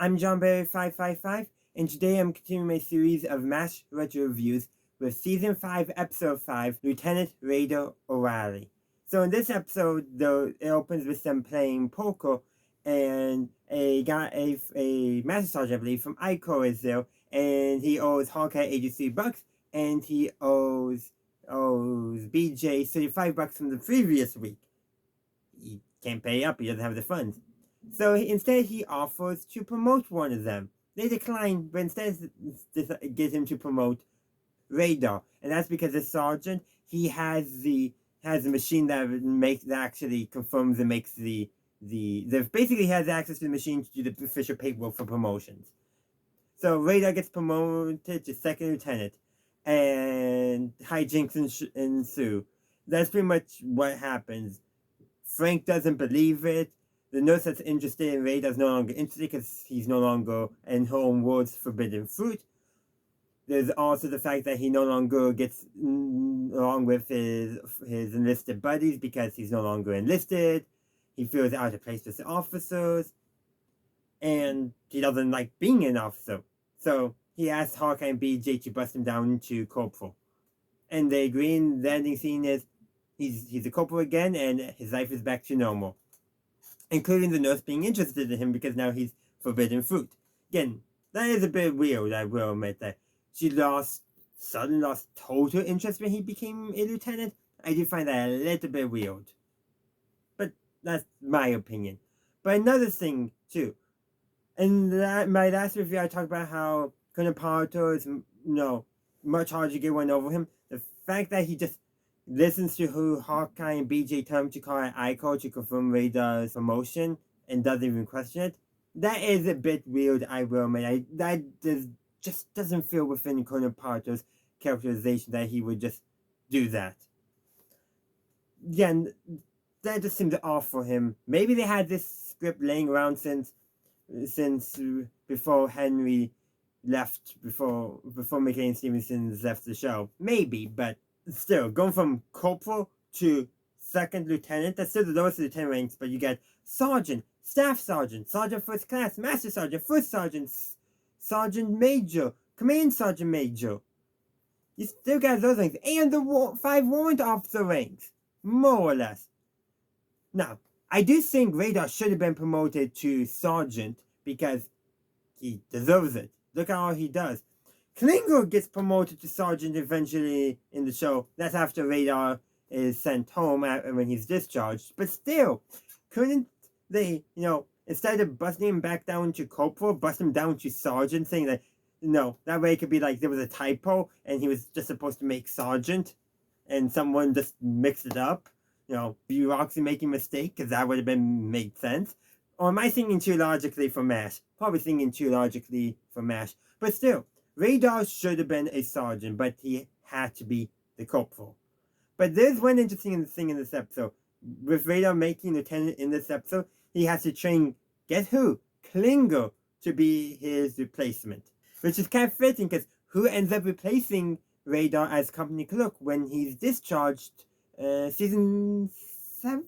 I'm John Barry 555, and today I'm continuing my series of MASH retro reviews with Season 5, Episode 5, Lieutenant Raider O'Reilly. So in this episode, though, it opens with them playing poker, and a master sergeant, I believe, from ICO is there, and he owes Hawkeye $83, and he owes BJ $35 from the previous week. He can't pay up, he doesn't have the funds. So instead he offers to promote one of them. They decline, but instead gets him to promote Radar. And that's because the sergeant, he has the machine that actually confirms and makes basically has access to the machine to do the official paperwork for promotions. So Radar gets promoted to second lieutenant, and hijinks ensue. That's pretty much what happens. Frank doesn't believe it. The nurse that's interested in Radar is no longer interested because he's no longer, in her own words, forbidden fruit. There's also the fact that he no longer gets along with his enlisted buddies because he's no longer enlisted. He feels out of place with the officers. And he doesn't like being an officer. So he asks Hawkeye and BJ to bust him down to corporal. And they agree, and the ending scene is he's a corporal again, and his life is back to normal. Including the nurse being interested in him because now he's forbidden fruit. Again, that is a bit weird, I will admit that. She suddenly lost total interest when he became a lieutenant. I do find that a little bit weird. But that's my opinion. But another thing, too. In my last review, I talked about how Colonel Parter is, much harder to get one over him. The fact that he just listens to who Hawkeye and BJ tell him to call an ICO to confirm Radar's promotion and doesn't even question it. That is a bit weird, I will admit. That just doesn't feel within Colonel Parter's characterization that he would just do that. Again, that just seems off for him. Maybe they had this script laying around since before Henry left, before McLean Stevenson left the show. Maybe, but still, going from corporal to second lieutenant, that's still the lowest lieutenant ranks, but you get sergeant, staff sergeant, sergeant first class, master sergeant, first sergeant, sergeant major, command sergeant major. You still got those ranks, and the 5 warrant officer ranks, more or less. Now, I do think Radar should have been promoted to sergeant because he deserves it. Look at all he does. Klinger gets promoted to sergeant eventually in the show. That's after Radar is sent home when he's discharged. But still, couldn't they, instead of busting him back down to corporal, bust him down to sergeant, saying that, that way it could be like there was a typo and he was just supposed to make sergeant and someone just mixed it up. Bureaucracy making a mistake, because that would have made sense. Or am I thinking too logically for MASH? Probably thinking too logically for MASH. But still, Radar should have been a sergeant, but he had to be the corporal. But there's one interesting thing in this episode. With Radar making lieutenant in this episode, he has to train, guess who? Klinger to be his replacement. Which is kind of fitting, because who ends up replacing Radar as company clerk when he's discharged? Season 7,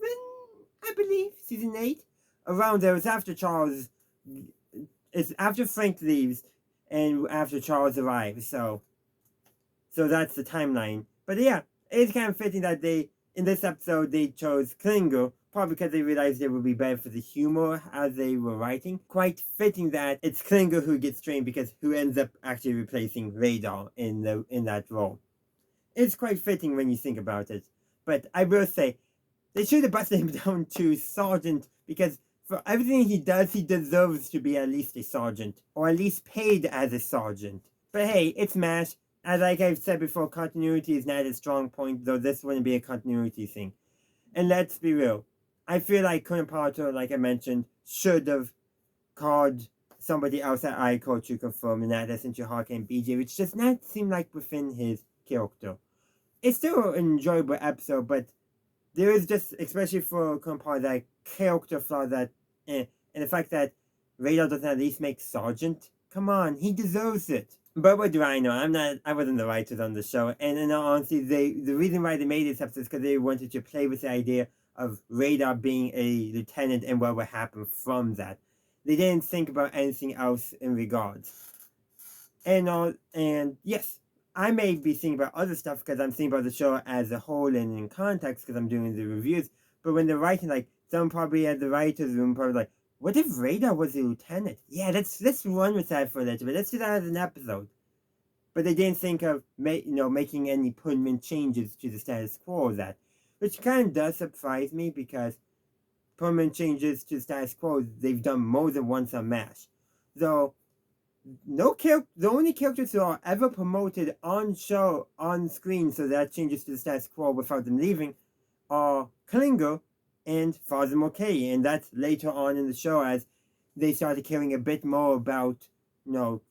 I believe? Season 8? Around there. It's after Frank leaves and after Charles arrives, so that's the timeline. But yeah, it's kind of fitting that in this episode, they chose Klinger, probably because they realized it would be better for the humor as they were writing. Quite fitting that it's Klinger who gets trained, because who ends up actually replacing Radar in that role. It's quite fitting when you think about it. But I will say, they should have busted him down to sergeant, because for everything he does, he deserves to be at least a sergeant, or at least paid as a sergeant. But hey, it's MASH. As like I've said before, continuity is not a strong point, though this wouldn't be a continuity thing. And let's be real, I feel like Colonel Parter, like I mentioned, should have called somebody else at ICO to confirm, and that listen to Hawkeye and BJ, which does not seem like within his character. It's still an enjoyable episode, but there is just, especially for Colonel Parter, that character flaw that, and the fact that Radar doesn't at least make sergeant. Come on, he deserves it. But what do I know? I wasn't the writers on the show, and in all honesty, the reason why they made this episode is because they wanted to play with the idea of Radar being a lieutenant and what would happen from that. they didn't think about anything else in regards. And yes, I may be thinking about other stuff because I'm thinking about the show as a whole and in context because I'm doing the reviews. But when they're writing, like, someone probably at the writer's room probably like, what if Radar was a lieutenant? Yeah, let's run with that for a little bit. Let's do that as an episode. But they didn't think of making any permanent changes to the status quo of that, which kind of does surprise me because permanent changes to the status quo they've done more than once on MASH. Though the only characters who are ever promoted on screen, so that changes to the status quo without them leaving, are Klinger and Father McKay, and that's later on in the show as they started caring a bit more about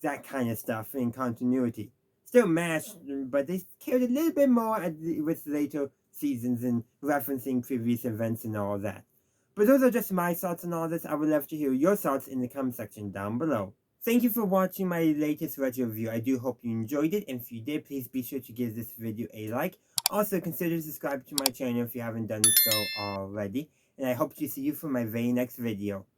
that kind of stuff in continuity. Still MASH, but they cared a little bit more with later seasons and referencing previous events and all that. But those are just my thoughts on all this. I would love to hear your thoughts in the comment section down below. Thank you for watching my latest retro review. I do hope you enjoyed it, and if you did, please be sure to give this video a like. Also, consider subscribing to my channel if you haven't done so already, and I hope to see you for my very next video.